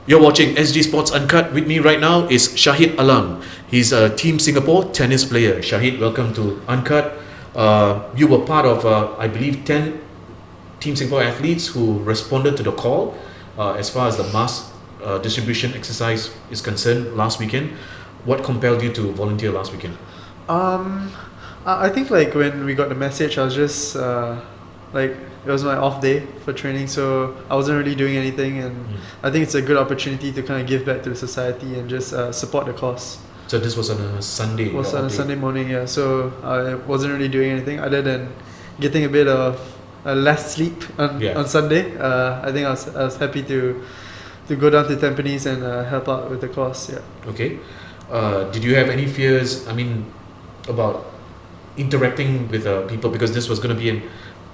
You're watching SG Sports Uncut. With me right now is Shahid Alam. He's a Team Singapore tennis player. Shahid, welcome to Uncut. You were part of, I believe, 10 Team Singapore athletes who responded to the call as far as the Mask Distribution Exercise is concerned last weekend. What compelled you to volunteer last weekend? I think like when we got the message, I was just it was my off day for training, so I wasn't really doing anything, and I think it's a good opportunity to kind of give back to the society and just support the cause. So this was on a Sunday? It was on a Sunday morning, yeah. So I wasn't really doing anything other than getting a bit of less sleep on Sunday. I think I was happy to go down to Tampines and help out with the cause. Yeah. Okay. Did you have any fears? I mean, about interacting with people, because this was going to be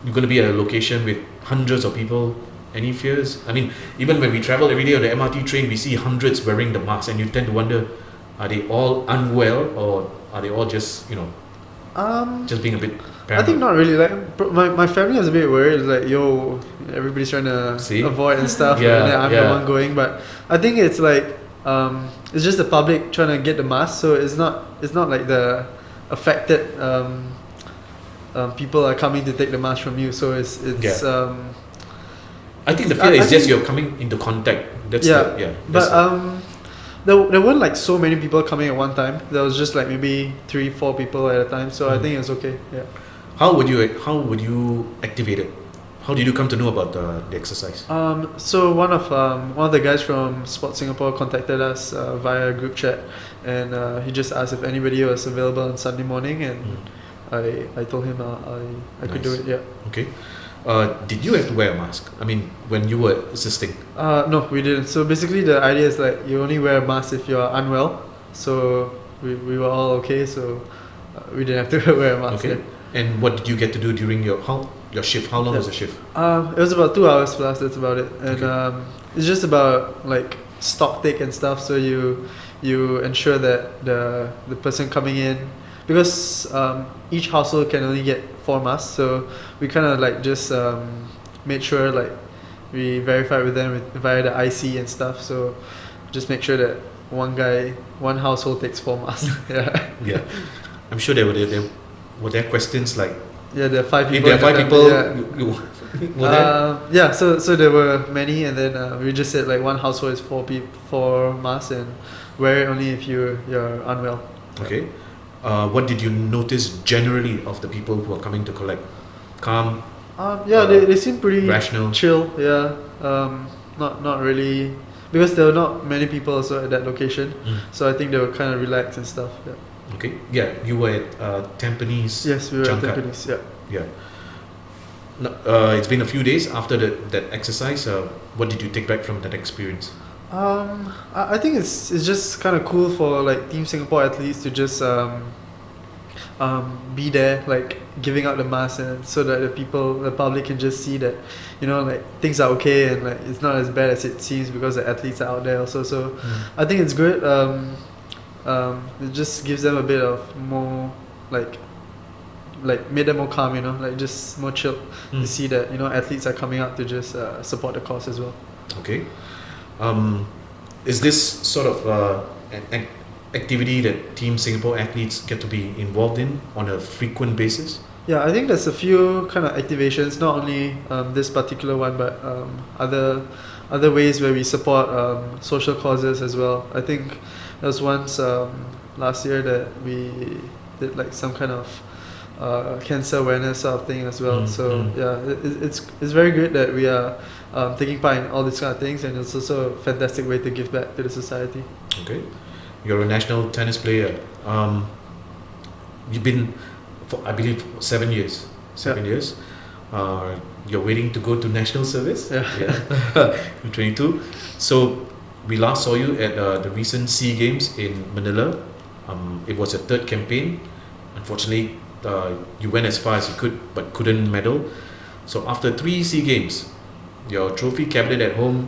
you're going to be at a location with hundreds of people. Any fears? I mean, even when we travel every day on the MRT train, we see hundreds wearing the mask, and you tend to wonder, are they all unwell, or are they all just just being a bit paranoid? I think not really. Like my family was a bit worried, like, yo, everybody's trying to avoid and stuff, and then I'm the one going. But I think it's like it's just the public trying to get the mask, so it's not like the affected people are coming to take the mask from you. So it's I think the fear is just you're coming into contact. That's there weren't like so many people coming at one time. There was just like maybe 3-4 people at a time. So I think it was okay. Yeah. How would you activate it? How did you come to know about the exercise? So one of the guys from Sports Singapore contacted us via a group chat, and he just asked if anybody was available on Sunday morning, and I told him I could do it. Yeah. Okay. Did you have to wear a mask? I mean, when you were assisting? No, we didn't. So basically, the idea is like you only wear a mask if you're unwell. So we were all okay. So we didn't have to wear a mask. Okay. Yeah. And what did you get to do during your shift? How long was the shift? It was about 2 hours plus. That's about it. And it's just about like stock take and stuff. So you ensure that the person coming in, because each household can only get 4 masks, so we kind of like just made sure like we verified with them via the IC and stuff. So just make sure that one household takes 4 masks. Yeah. I'm sure there were there questions like, there are 5 people. If there are 5 people, were there? So there were many, and then we just said like one household is 4 masks, and wear it only if you're unwell. Okay. What did you notice generally of the people who are coming to collect? Calm? They seem pretty rational, chill. Yeah. Not really, because there were not many people also at that location. So I think they were kind of relaxed and stuff. Yeah. Okay. Yeah, you were at Tampines. Yes, we were Jangkat. at Tampines. Yeah. Yeah. It's been a few days after that exercise. What did you take back from that experience? I think it's just kind of cool for like Team Singapore athletes to just be there, like giving out the mask, and so that the public can just see that, like things are okay, and like it's not as bad as it seems, because the athletes are out there also. So I think it's good. It just gives them a bit of more like made them more calm, like just more chill to see that athletes are coming out to just support the cause as well. Okay. Is this sort of an activity that Team Singapore athletes get to be involved in on a frequent basis? Yeah, I think there's a few kind of activations, not only this particular one, but other ways where we support social causes as well. I think there was once last year that we did like some kind of cancer awareness sort of thing as well. It's very good that we are taking part in all these kind of things, and it's also a fantastic way to give back to the society. Okay. You're a national tennis player. You've been for, I believe, 7 years. 7 years. You're waiting to go to national service. You're 22. So we last saw you at the recent SEA Games in Manila. It was a 3rd campaign. Unfortunately, you went as far as you could, but couldn't medal. So after 3 SEA Games, your trophy cabinet at home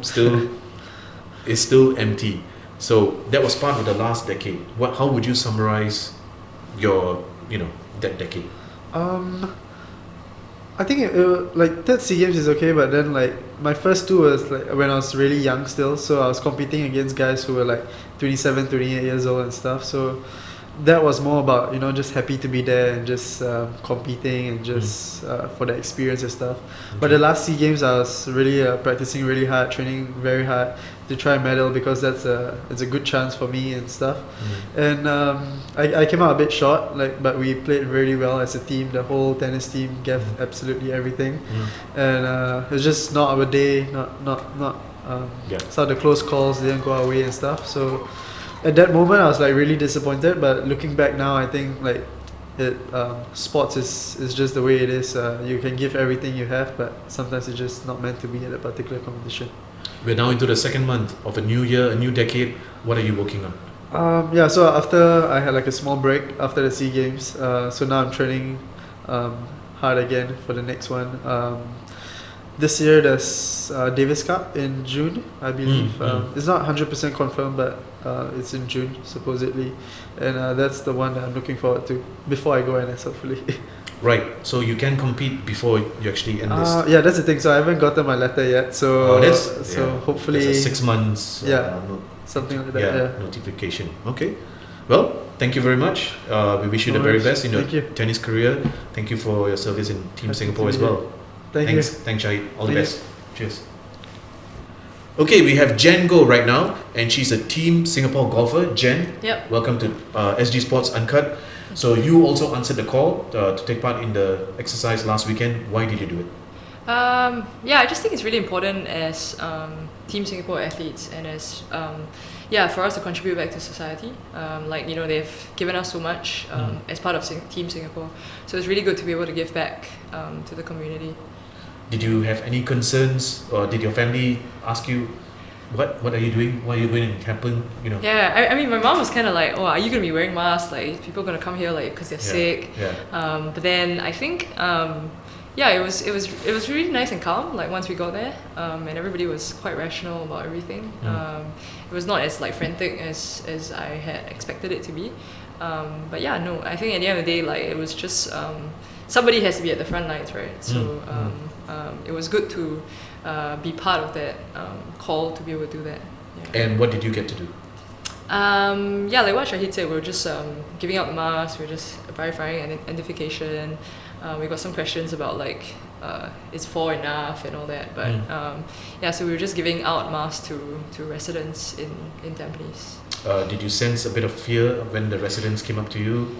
is still empty. So that was part of the last decade. How would you summarize your that decade? I think like that SEA Games is okay, but then like my first two was like when I was really young still, so I was competing against guys who were like 27, 28 years old and stuff. So that was more about just happy to be there and just competing and just for the experience and stuff. Okay. But the last SEA Games I was really practicing really hard, training very hard to try and medal, because it's a good chance for me and stuff. And I came out a bit short, but we played really well as a team. The whole tennis team gave absolutely everything, and it was just not our day. Some of the close calls didn't go our way and stuff. So at that moment I was like really disappointed, but looking back now I think like sports is just the way it is. You can give everything you have, but sometimes it's just not meant to be at a particular competition. We're now into the second month of a new year, a new decade. What are you working on? So after I had like a small break after the SEA Games, so now I'm training hard again for the next one. This year there's Davis Cup in June, I believe. It's not 100% confirmed, but it's in June supposedly, and that's the one that I'm looking forward to before I go NS hopefully. Right, so you can compete before you actually enlist. Yeah, that's the thing. So I haven't gotten my letter yet. So hopefully there's a 6 months. Something like that. Notification. Okay. Well, thank you very much. We wish you the very best in your tennis career. Thank you for your service in Team Singapore as well. Thanks, Shahid. All the best. Cheers. Okay, we have Jen Go right now, and she's a Team Singapore golfer. Jen, welcome to SG Sports Uncut. So you also answered the call to take part in the exercise last weekend. Why did you do it? I just think it's really important as Team Singapore athletes and as for us to contribute back to society. They've given us so much as part of Team Singapore, so it's really good to be able to give back to the community. Did you have any concerns, or did your family ask you, what are you doing? Why are you going to happen? Yeah, I mean, my mom was kind of like, oh, are you going to be wearing masks? Like, people going to come here like because they're sick? But then I think it was really nice and calm. Like once we got there, and everybody was quite rational about everything. It was not as like frantic as I had expected it to be. I think at the end of the day, like it was just somebody has to be at the front lines, right? So it was good to be part of that call to be able to do that. Yeah. And what did you get to do? Like what Shahid said, we were just giving out the masks, we were just verifying identification. We got some questions about like, is 4 enough and all that. But so we were just giving out masks to residents in Tampines. Did you sense a bit of fear when the residents came up to you?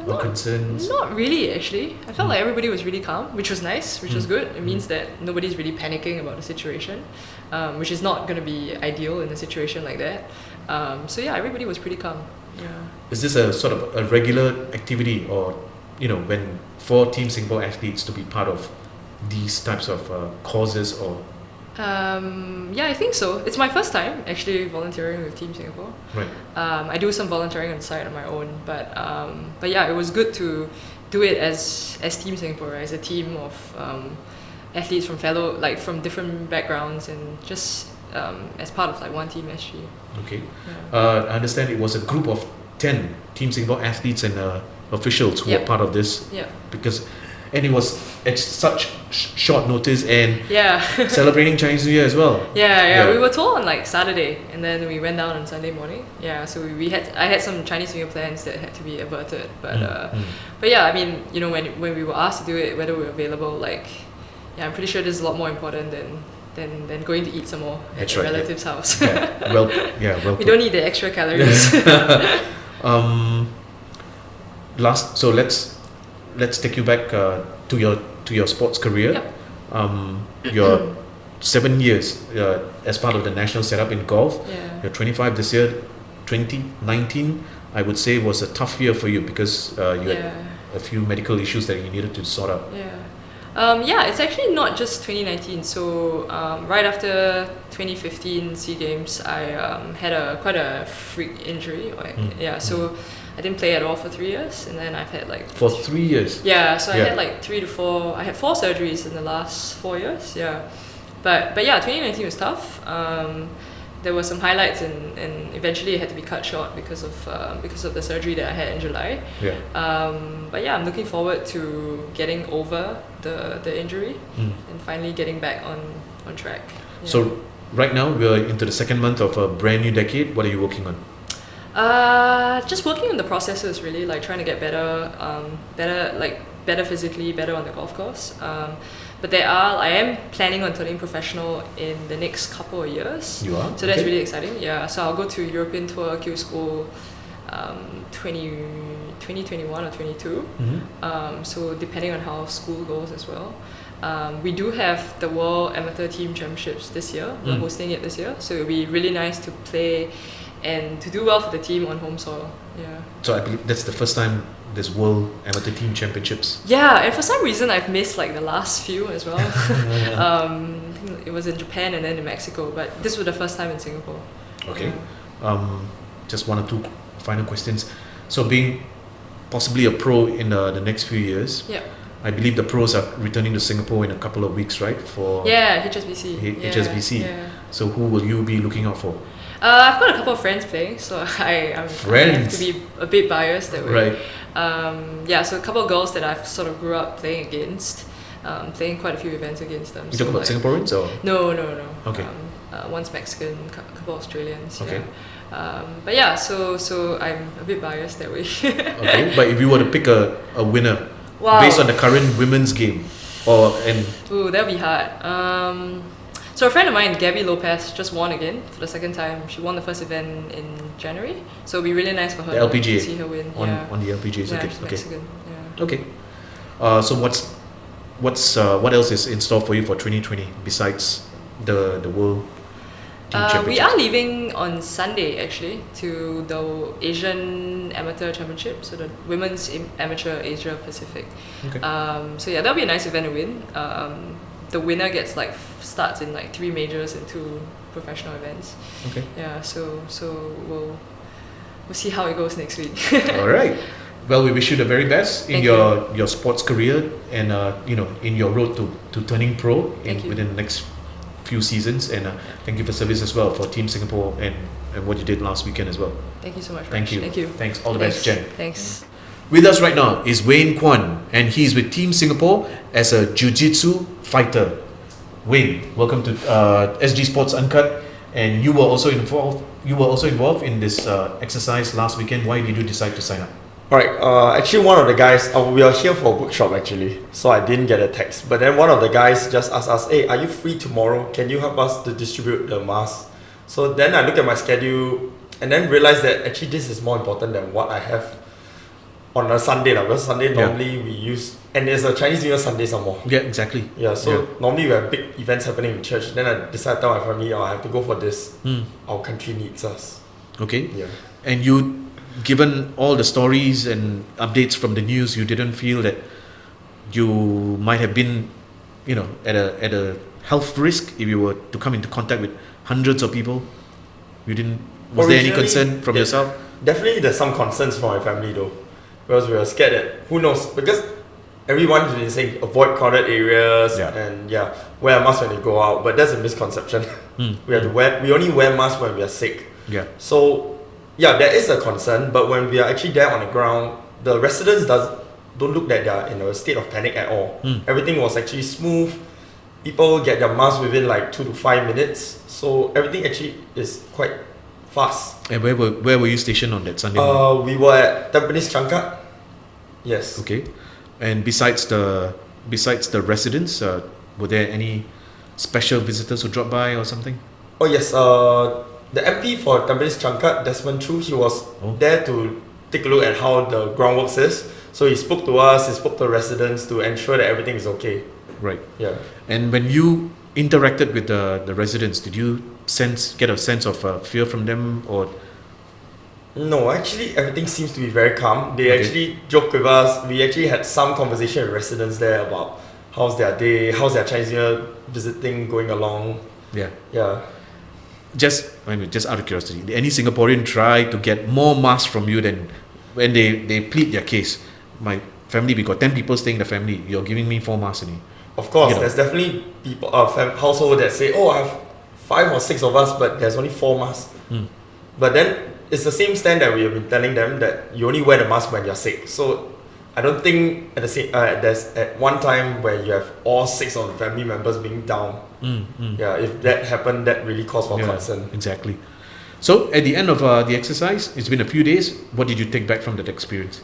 Or concerns? Not really, actually. I felt like everybody was really calm, which was nice, which was good. It means that nobody's really panicking about the situation, which is not going to be ideal in a situation like that. Everybody was pretty calm. Yeah. Is this a sort of a regular activity, or when for Team Singapore athletes to be part of these types of causes or? I think so. It's my first time actually volunteering with Team Singapore. Right. I do some volunteering on the side on my own, but it was good to do it as Team Singapore, as a team of athletes from different backgrounds, and just as part of like one Team SG. Okay. I understand it was a group of 10 Team Singapore athletes and officials who were part of this. Yeah. And it was at such short notice, and yeah, celebrating Chinese New Year as well. Yeah. We were told on like Saturday, and then we went down on Sunday morning. Yeah, so I had some Chinese New Year plans that had to be averted. But yeah, I mean, when we were asked to do it, whether we were available, I'm pretty sure this is a lot more important than going to eat some more at a relative's house. Well we don't need the extra calories. Let's take you back to your sports career. Yep. You're 7 years as part of the national setup in golf. Yeah. You're 25 this year. 2019, I would say, was a tough year for you because you had a few medical issues that you needed to sort out. It's actually not just 2019. So right after 2015 SEA Games, I had quite a freak injury. So I didn't play at all for 3 years, and then I've had like... For 3 years? Yeah, so I had like 3 to 4... I had 4 surgeries in the last 4 years, yeah. But 2019 was tough. there were some highlights, and eventually it had to be cut short because of the surgery that I had in July. Yeah. But yeah, I'm looking forward to getting over the injury and finally getting back on track. Yeah. So right now we're into the second month of a brand new decade. What are you working on? Just working on the processes, really, like trying to get better physically, better on the golf course. But I am planning on turning professional in the next couple of years. You are? So that's really exciting. Yeah. So I'll go to European Tour Q School 2021 or 22. So depending on how school goes as well. We do have the World Amateur Team Championships this year. We're hosting it this year. So it'll be really nice to play and to do well for the team on home soil. Yeah. So I believe that's the first time there's World Amateur Team Championships. Yeah, and for some reason I've missed like the last few as well. I think it was in Japan and then in Mexico, but this was the first time in Singapore. Okay. Just one or two final questions. So being possibly a pro in the next few years. Yeah. I believe the pros are returning to Singapore in a couple of weeks, right? For HSBC. HSBC. Yeah. So who will you be looking out for? I've got a couple of friends playing, so I have to be a bit biased that way. Right. So a couple of girls that I've sort of grew up playing against, playing quite a few events against them. You talk about Singaporeans or? No. Okay. One's Mexican, a couple of Australians. Okay. Yeah. So I'm a bit biased that way. Okay, but if you were to pick a winner based on the current women's game, that'll be hard. So a friend of mine, Gabby Lopez, just won again for the second time. She won the first event in January, so it'll be really nice for her the LPGA, to see her win. on the LPGA. Yeah, Okay. she's Mexican. Yeah. Okay. So what else is in store for you for 2020 besides the World Team Championships? We are leaving on Sunday actually to the Asian Amateur Championship, so the Women's Amateur Asia Pacific. Okay. So yeah, that'll be a nice event to win. The winner gets starts in 3 majors and 2 professional events. Okay. Yeah, so we'll see how it goes next week. All right. Well, we wish you the very best in Thank your sports career and in your road to turning pro within the next few seasons. And thank you for service as well for Team Singapore and what you did last weekend as well. Thank you so much. Thank you. Thank you. Thanks. All the best, Jen. Thanks. With us right now is Wayne Kwan, and he's with Team Singapore as a Jiu-Jitsu fighter. Wayne, welcome to SG Sports Uncut, and you were also involved in this exercise last weekend. Why did you decide to sign up? Alright, actually one of the guys, we are here for a workshop actually, so I didn't get a text. But then one of the guys just asked us, hey, are you free tomorrow? Can you help us to distribute the masks? So then I looked at my schedule and then realized that actually this is more important than what I have on a Sunday. Because Sunday normally we use, and there's a Chinese New Year Sunday some more. Yeah, exactly. Yeah, so normally we have big events happening in church. Then I decided to tell my family, I have to go for this. Our country needs us. Okay. Yeah. And you, given all the stories and updates from the news, you didn't feel that you might have been, at a health risk if you were to come into contact with hundreds of people? You didn't? Was there any concern from yourself? Definitely, there's some concerns from my family though, because we were scared that who knows, because everyone's been saying avoid crowded areas and wear a mask when you go out, but that's a misconception. We have to we only wear masks when we are sick. Yeah. So there is a concern, but when we are actually there on the ground, the residents don't look that they are in a state of panic at all. Everything was actually smooth. People get their masks within 2 to 5 minutes, so everything actually is quite fast. And where were you stationed on that Sunday morning? We were at Tampines Changkat. Yes. Okay. And besides the residents, were there any special visitors who dropped by or something? Oh yes, the MP for Tampines Changkat, Desmond Chu, he was there to take a look at how the groundworks is. So he spoke to us, he spoke to the residents to ensure that everything is okay. Right. Yeah. And when you interacted with the residents, did you get a sense of fear from them or? No, actually everything seems to be very calm. They actually joked with us. We actually had some conversation with residents there about how's their day, how's their Chinese New Year visiting going along. Yeah. Yeah. Just out of curiosity, did any Singaporean try to get more masks from you than when they plead their case? My family, we got 10 people staying in the family. You're giving me 4 masks only. Of course, there's definitely people, household that say, I have 5 or 6 of us, but there's only 4 masks. But then it's the same stand that we have been telling them, that you only wear the mask when you're sick. So I don't think at the same there's at one time where you have all 6 of the family members being down. Yeah, if that happened, that really caused for concern. Exactly. So at the end of the exercise, it's been a few days. What did you take back from that experience?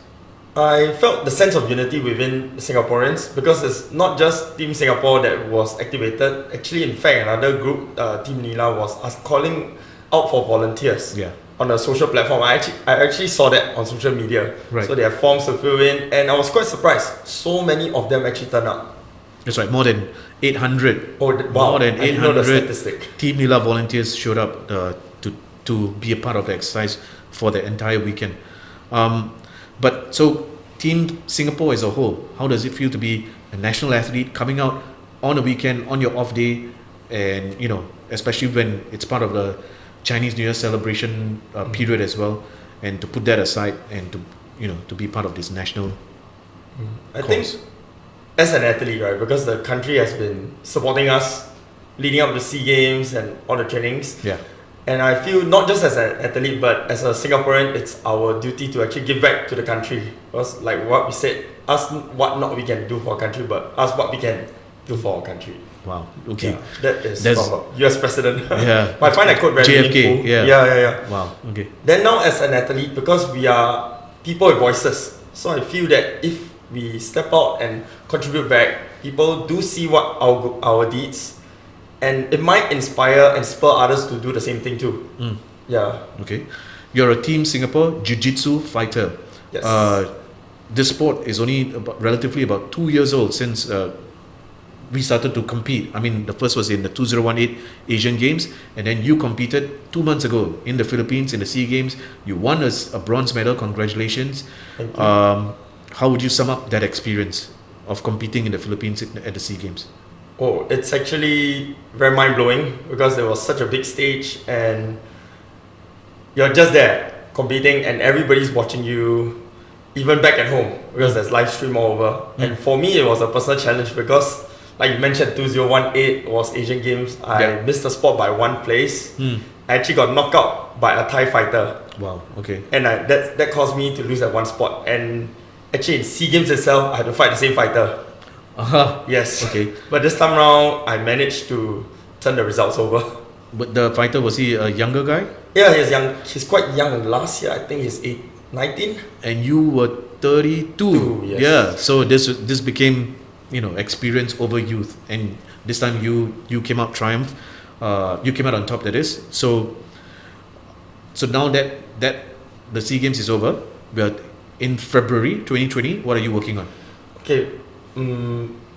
I felt the sense of unity within Singaporeans, because it's not just Team Singapore that was activated. Actually, in fact, another group, Team Nila, was calling out for volunteers on a social platform. I actually saw that on social media. Right. So they have forms to fill in, and I was quite surprised. So many of them actually turned up. That's right, more than 800. Oh, wow. More than I didn't know the 800 statistic. Team Nila volunteers showed up to be a part of the exercise for the entire weekend. But so Team Singapore as a whole, how does it feel to be a national athlete coming out on a weekend, on your off day, and especially when it's part of the Chinese New Year celebration period as well, and to put that aside and to be part of this national I think as an athlete, right, because the country has been supporting us leading up to SEA Games and all the trainings. Yeah. And I feel not just as an athlete, but as a Singaporean, it's our duty to actually give back to the country. Because like what we said, ask what not we can do for our country, but ask what we can do for our country. Wow. Okay. Yeah, that is from US President. Yeah. I find that quote very JFK. meaningful. Yeah. Wow. Okay. Then now as an athlete, because we are people with voices, so I feel that if we step out and contribute back, people do see what our deeds, and it might inspire and spur others to do the same thing too. Yeah. Okay. You're a Team Singapore Jiu-Jitsu fighter. Yes. This sport is only relatively about 2 years old since we started to compete. I mean, the first was in the 2018 Asian Games, and then you competed 2 months ago in the Philippines in the SEA Games. You won a bronze medal. Congratulations. Thank you. How would you sum up that experience of competing in the Philippines at the SEA Games? Oh, it's actually very mind-blowing, because it was such a big stage and you're just there competing and everybody's watching you, even back at home, because there's live stream all over. And for me, it was a personal challenge, because like you mentioned, 2018 was Asian Games. I missed the spot by 1 place. I actually got knocked out by a Thai fighter. Wow. Okay. And that caused me to lose that 1 spot. And actually in SEA Games itself, I had to fight the same fighter. Yes. Okay. But this time round, I managed to turn the results over. But the fighter, was he a younger guy? Yeah, he's young. He's quite young. Last year, I think he's 19. And you were 32. Yes. Yeah. So this became experience over youth, and this time you came out triumph. You came out on top. That is. So now that the SEA Games is over, we are in February 2020. What are you working on? Okay.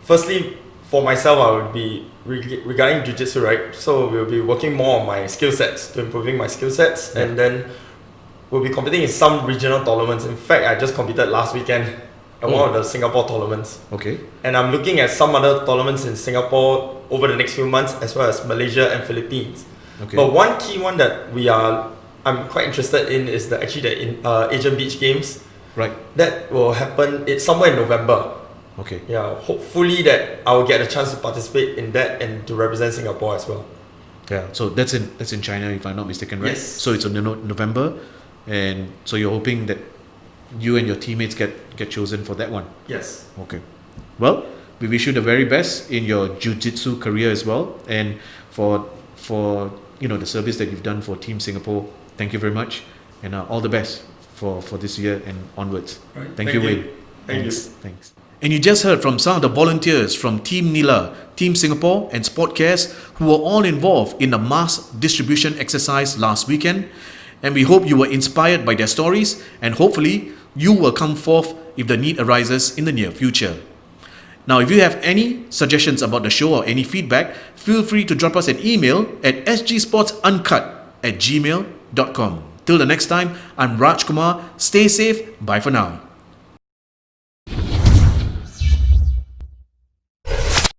Firstly, for myself, I would be regarding jiu-jitsu, right? So we'll be working more on my skill sets, to improving my skill sets, and then we'll be competing in some regional tournaments. In fact, I just competed last weekend at one of the Singapore tournaments. Okay. And I'm looking at some other tournaments in Singapore over the next few months, as well as Malaysia and Philippines. Okay. But one key one that I'm quite interested in is the Asian Beach Games. Right. That will happen. It's somewhere in November. Okay. Yeah. Hopefully that I will get a chance to participate in that and to represent Singapore as well. Yeah. So that's in China, if I'm not mistaken, right? Yes. So it's in November, and so you're hoping that you and your teammates get chosen for that one. Yes. Okay. Well, we wish you the very best in your jiu-jitsu career as well, and for the service that you've done for Team Singapore. Thank you very much, and all the best for this year and onwards. Right. Thank you, Wayne. Thanks. Thanks. And you just heard from some of the volunteers from Team Nila, Team Singapore and SportCares, who were all involved in the mask distribution exercise last weekend. And we hope you were inspired by their stories, and hopefully you will come forth if the need arises in the near future. Now, if you have any suggestions about the show or any feedback, feel free to drop us an email at sgsportsuncut@gmail.com. Till the next time, I'm Raj Kumar. Stay safe. Bye for now.